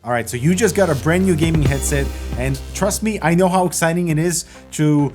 All right, so you just got a brand new gaming headset, and trust me, I know how exciting it is to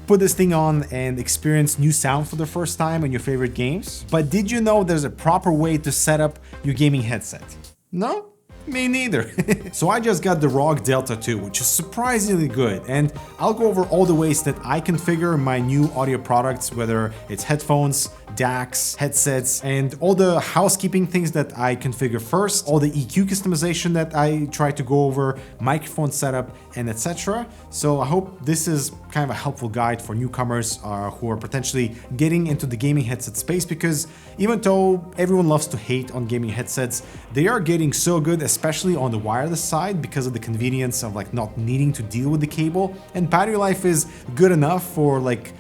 put this thing on and experience new sound for the first time in your favorite games. But did you know there's a proper way to set up your gaming headset? No? Me neither. So I just got the ROG Delta II, which is surprisingly good, and I'll go over all the ways that I configure my new audio products, whether it's headphones, DACs, headsets, and all the housekeeping things that I configure first, all the EQ customization that I try to go over, microphone setup, and etc. So I hope this is kind of a helpful guide for newcomers who are potentially getting into the gaming headset space, because even though everyone loves to hate on gaming headsets, they are getting so good, especially on the wireless side, because of the convenience of like not needing to deal with the cable, and battery life is good enough for like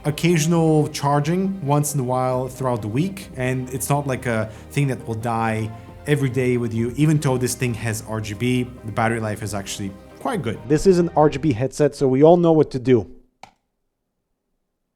occasional charging once in a while throughout the week, and it's not like a thing that will die every day with you. Even though this thing has RGB, the battery life is actually quite good. This is an RGB headset, so we all know what to do.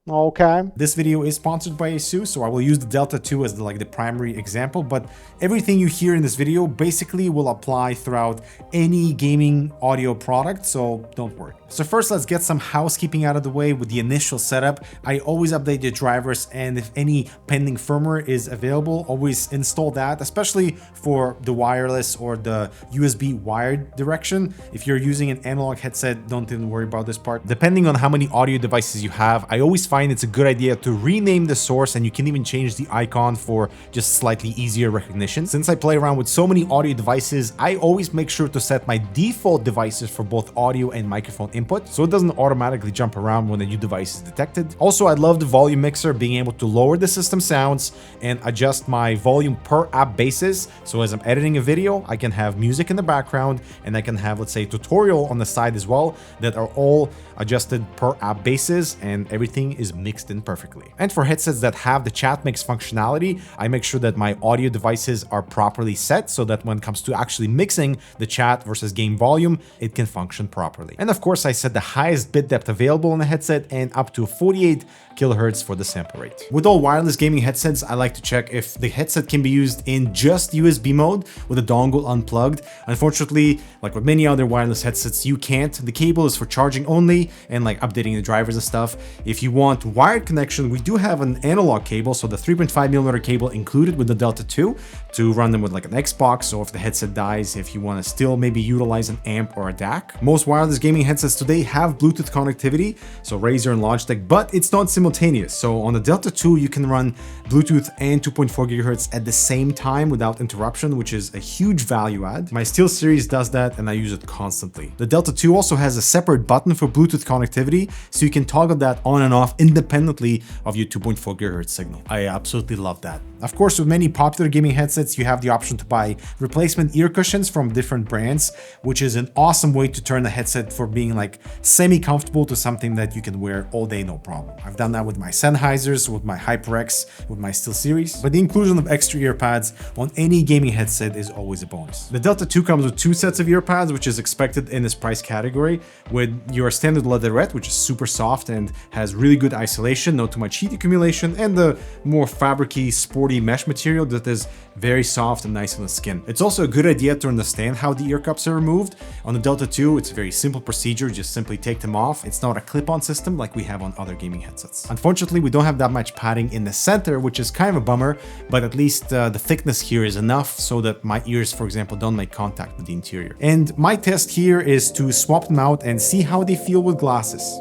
Okay. This video is sponsored by ASUS, so I will use the Delta II as the primary example, but everything you hear in this video basically will apply throughout any gaming audio product, so don't worry. So first, let's get some housekeeping out of the way with the initial setup. I always update the drivers, and if any pending firmware is available, always install that, especially for the wireless or the USB wired direction. If you're using an analog headset, don't even worry about this part. Depending on how many audio devices you have, I always find it's a good idea to rename the source, and you can even change the icon for just slightly easier recognition. Since I play around with so many audio devices, I always make sure to set my default devices for both audio and microphone input, so it doesn't automatically jump around when a new device is detected. Also, I love the volume mixer, being able to lower the system sounds and adjust my volume per app basis. So as I'm editing a video, I can have music in the background, and I can have, let's say, tutorial on the side as well, that are all adjusted per app basis, and everything is mixed in perfectly. And for headsets that have the chat mix functionality, I make sure that my audio devices are properly set, so that when it comes to actually mixing the chat versus game volume, it can function properly. And of course, I set the highest bit depth available in the headset, and up to 48 kilohertz for the sample rate. With all wireless gaming headsets, I like to check if the headset can be used in just USB mode with a dongle unplugged. Unfortunately, like with many other wireless headsets, you can't. The cable is for charging only and like updating the drivers and stuff. If you want wired connection, we do have an analog cable, so the 3.5mm cable included with the Delta II to run them with like an Xbox, so if the headset dies, if you want to still maybe utilize an amp or a DAC. Most wireless gaming headsets today have Bluetooth connectivity, so Razer and Logitech, but it's not simultaneous. So on the Delta II, you can run Bluetooth and 2.4 GHz at the same time without interruption, which is a huge value add. My SteelSeries does that, and I use it constantly. The Delta II also has a separate button for Bluetooth connectivity, so you can toggle that on and off independently of your 2.4 GHz signal. I absolutely love that. Of course, with many popular gaming headsets, you have the option to buy replacement ear cushions from different brands, which is an awesome way to turn the headset from being like semi-comfortable to something that you can wear all day, no problem. I've done that with my Sennheisers, with my HyperX, with my SteelSeries, but the inclusion of extra ear pads on any gaming headset is always a bonus. The Delta II comes with 2 sets of ear pads, which is expected in this price category, with your standard leatherette, which is super soft and has really good isolation, not too much heat accumulation, and the more fabricy, sporty mesh material that is very soft and nice on the skin. It's also a good idea to understand how the ear cups are removed. On the Delta II, it's a very simple procedure, just simply take them off. It's not a clip-on system like we have on other gaming headsets. Unfortunately, we don't have that much padding in the center, which is kind of a bummer, but at least the thickness here is enough so that my ears, for example, don't make contact with the interior. And my test here is to swap them out and see how they feel with glasses.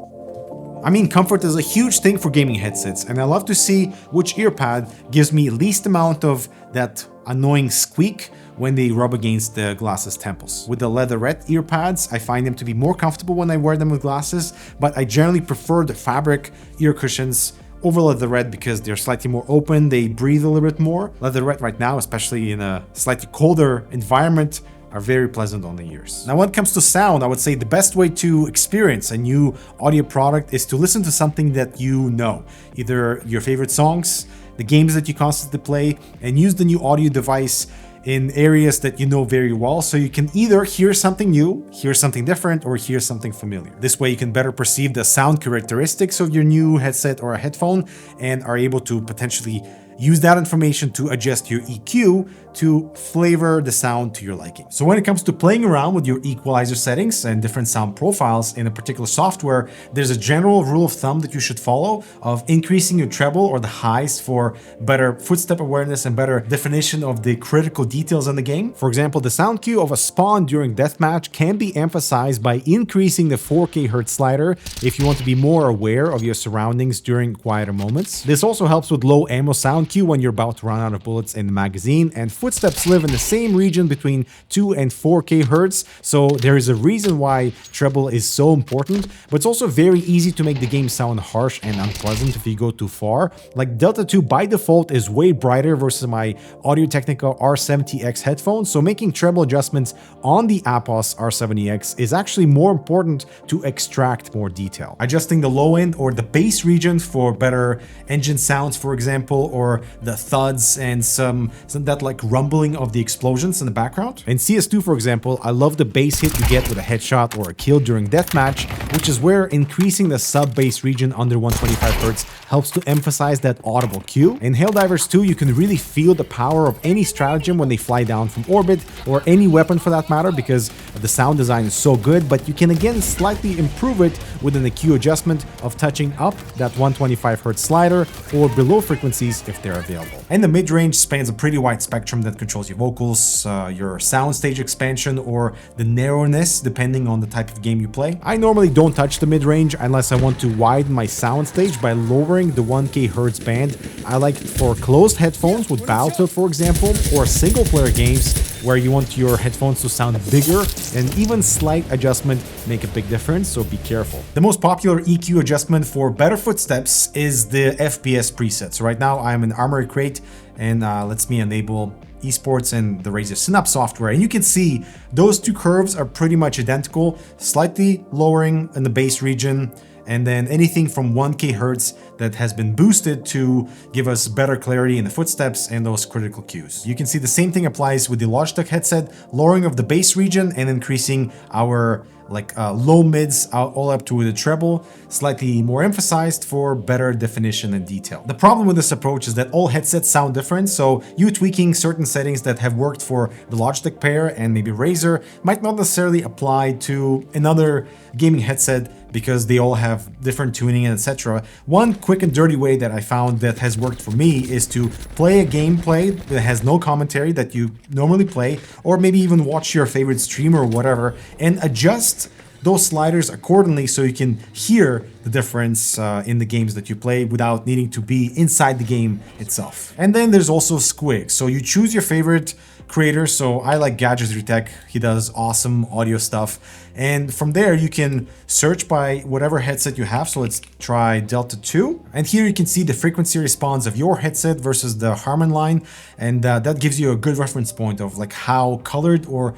I mean, comfort is a huge thing for gaming headsets, and I love to see which ear pad gives me least amount of that annoying squeak when they rub against the glasses temples. With the leatherette ear pads, I find them to be more comfortable when I wear them with glasses, but I generally prefer the fabric ear cushions over leatherette because they're slightly more open, they breathe a little bit more. Leatherette right now, especially in a slightly colder environment, are very pleasant on the ears. Now, when it comes to sound, I would say the best way to experience a new audio product is to listen to something that you know, either your favorite songs, the games that you constantly play, and use the new audio device in areas that you know very well, so you can either hear something new, hear something different, or hear something familiar. This way you can better perceive the sound characteristics of your new headset or a headphone, and are able to potentially use that information to adjust your EQ to flavor the sound to your liking. So when it comes to playing around with your equalizer settings and different sound profiles in a particular software, there's a general rule of thumb that you should follow of increasing your treble or the highs for better footstep awareness and better definition of the critical details in the game. For example, the sound cue of a spawn during deathmatch can be emphasized by increasing the 4K hertz slider if you want to be more aware of your surroundings during quieter moments. This also helps with low ammo sound cue when you're about to run out of bullets in the magazine, and footsteps live in the same region between 2 and 4K hertz, so there is a reason why treble is so important, but it's also very easy to make the game sound harsh and unpleasant if you go too far. Like Delta 2 by default is way brighter versus my Audio-Technica R70X headphones, so making treble adjustments on the Atos R70X is actually more important to extract more detail. Adjusting the low end or the bass region for better engine sounds, for example, or the thuds and some that like rumbling of the explosions in the background. In CS2, for example, I love the bass hit you get with a headshot or a kill during deathmatch, which is where increasing the sub-bass region under 125 Hz helps to emphasize that audible cue. In Helldivers 2, you can really feel the power of any stratagem when they fly down from orbit, or any weapon for that matter, because the sound design is so good, but you can again slightly improve it with an EQ adjustment of touching up that 125 Hz slider or below frequencies if they're available. And the mid-range spans a pretty wide spectrum that controls your vocals, your soundstage expansion, or the narrowness depending on the type of game you play. I normally don't touch the mid-range unless I want to widen my soundstage by lowering the 1K Hz band. I like it for closed headphones with Battlefield, for example, or single-player games where you want your headphones to sound bigger, and even slight adjustment make a big difference, so be careful. The most popular EQ adjustment for better footsteps is the FPS presets. Right now I'm in Armory Crate, and lets me enable esports and the Razer Synapse software, and you can see those two curves are pretty much identical, slightly lowering in the bass region, and then anything from 1K Hertz that has been boosted to give us better clarity in the footsteps and those critical cues. You can see the same thing applies with the Logitech headset, lowering of the bass region and increasing our low mids all up to the treble, slightly more emphasized for better definition and detail. The problem with this approach is that all headsets sound different, so you tweaking certain settings that have worked for the Logitech pair and maybe Razer might not necessarily apply to another gaming headset because they all have different tuning and etc. One quick and dirty way that I found that has worked for me is to play a gameplay that has no commentary that you normally play, or maybe even watch your favorite streamer or whatever, and adjust those sliders accordingly so you can hear the difference in the games that you play without needing to be inside the game itself. And then there's also Squig. So you choose your favorite creator. So I like Gadgetry Tech. He does awesome audio stuff. And from there you can search by whatever headset you have. So let's try Delta 2. And here you can see the frequency response of your headset versus the Harman line. And that gives you a good reference point of like how colored or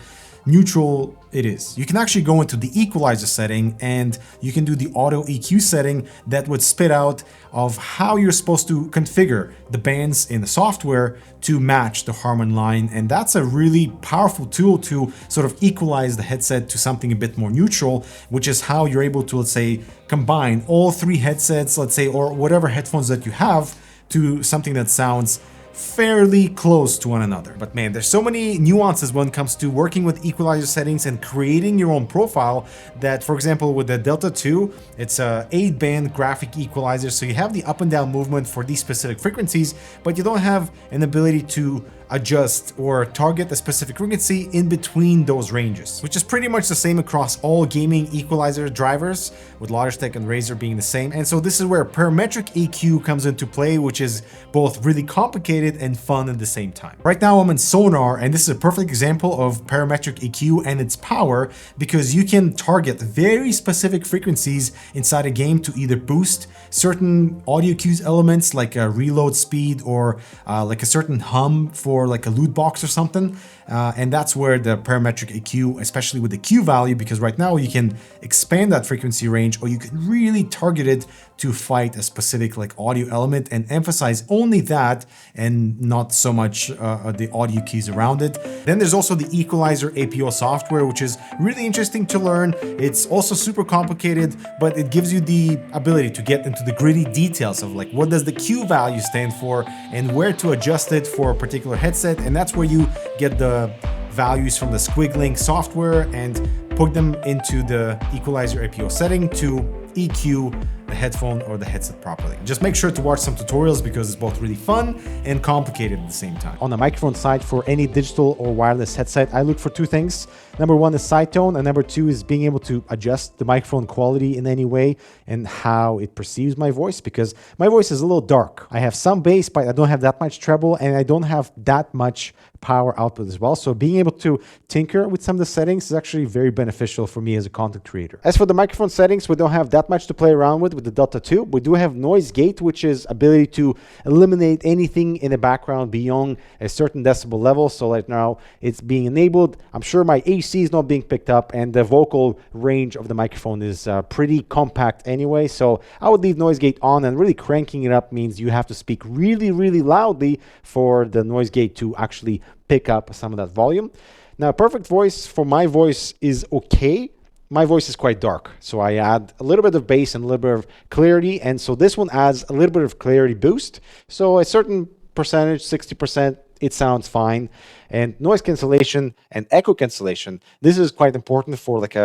neutral it is. You can actually go into the equalizer setting and you can do the auto EQ setting that would spit out of how you're supposed to configure the bands in the software to match the Harman line. And that's a really powerful tool to sort of equalize the headset to something a bit more neutral, which is how you're able to, let's say, combine all three headsets, let's say, or whatever headphones that you have to something that sounds fairly close to one another. But man, there's so many nuances when it comes to working with equalizer settings and creating your own profile that, for example, with the Delta 2, it's a 8-band graphic equalizer, so you have the up and down movement for these specific frequencies, but you don't have an ability to adjust or target a specific frequency in between those ranges, which is pretty much the same across all gaming equalizer drivers, with Logitech and Razer being the same. And so this is where Parametric EQ comes into play, which is both really complicated and fun at the same time. Right now I'm in Sonar, and this is a perfect example of Parametric EQ and its power, because you can target very specific frequencies inside a game to either boost certain audio cues elements like a reload speed or like a certain hum for like a loot box or something, And that's where the parametric EQ, especially with the Q value, because right now you can expand that frequency range, or you can really target it to fight a specific like audio element and emphasize only that and not so much the audio keys around it. Then there's also the Equalizer APO software, which is really interesting to learn. It's also super complicated, but it gives you the ability to get into the gritty details of like what does the Q value stand for and where to adjust it for a particular headset. And that's where you get the values from the SQUIGLINK software and put them into the Equalizer APO setting to EQ the headphone or the headset properly. Just make sure to watch some tutorials because it's both really fun and complicated at the same time. On the microphone side, for any digital or wireless headset, I look for two things. Number one is side tone, and number two is being able to adjust the microphone quality in any way and how it perceives my voice, because my voice is a little dark. I have some bass, but I don't have that much treble, and I don't have that much power output as well. So being able to tinker with some of the settings is actually very beneficial for me as a content creator. As for the microphone settings, we don't have that much to play around with the Delta II. We do have noise gate, which is ability to eliminate anything in the background beyond a certain decibel level. So right now it's being enabled. I'm sure my AC is not being picked up, and the vocal range of the microphone is pretty compact anyway. So I would leave noise gate on, and really cranking it up means you have to speak really, really loudly for the noise gate to actually pick up some of that volume. Now, perfect voice for my voice is okay. My voice is quite dark, so I add a little bit of bass and a little bit of clarity, and so this one adds a little bit of clarity boost. So a certain percentage, 60%, it sounds fine. And noise cancellation and echo cancellation, this is quite important for like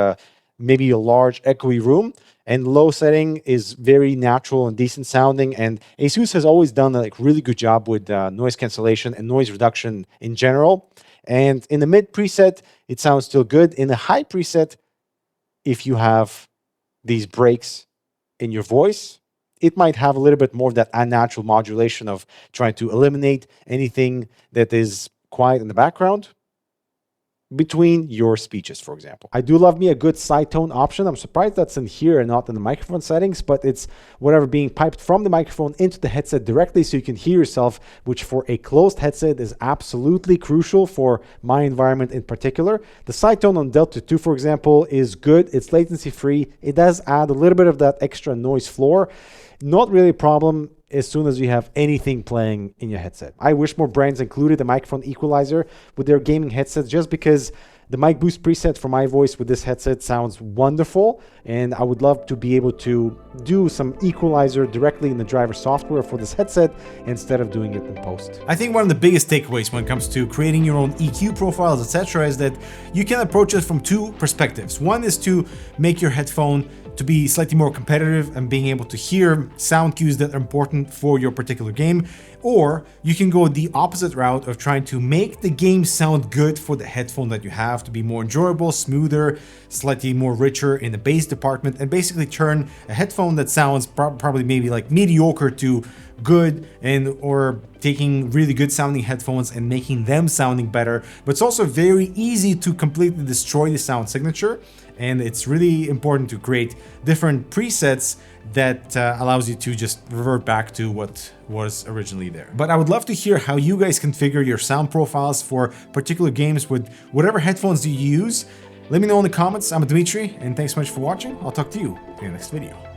maybe a large echoey room. And low setting is very natural and decent sounding. And ASUS has always done a like really good job with noise cancellation and noise reduction in general. And in the mid preset, it sounds still good. In the high preset, if you have these breaks in your voice, it might have a little bit more of that unnatural modulation of trying to eliminate anything that is quiet in the background between your speeches, for example. I do love me a good side tone option. I'm surprised that's in here and not in the microphone settings, but it's whatever being piped from the microphone into the headset directly so you can hear yourself, which for a closed headset is absolutely crucial for my environment in particular. The side tone on Delta II, for example, is good. It's latency free. It does add a little bit of that extra noise floor. Not really a problem as soon as you have anything playing in your headset. I wish more brands included a microphone equalizer with their gaming headsets, just because the mic boost preset for my voice with this headset sounds wonderful, and I would love to be able to do some equalizer directly in the driver software for this headset instead of doing it in post. I think one of the biggest takeaways when it comes to creating your own EQ profiles, etc., is that you can approach it from two perspectives. One is to make your headphone to be slightly more competitive and being able to hear sound cues that are important for your particular game. Or you can go the opposite route of trying to make the game sound good for the headphone that you have to be more enjoyable, smoother, slightly more richer in the bass department, and basically turn a headphone that sounds probably maybe like mediocre to good, and or taking really good sounding headphones and making them sounding better. But it's also very easy to completely destroy the sound signature, and it's really important to create different presets that allows you to just revert back to what was originally there. But I would love to hear how you guys configure your sound profiles for particular games with whatever headphones you use. Let me know in the comments. I'm Dmitry, and thanks so much for watching. I'll talk to you in the next video.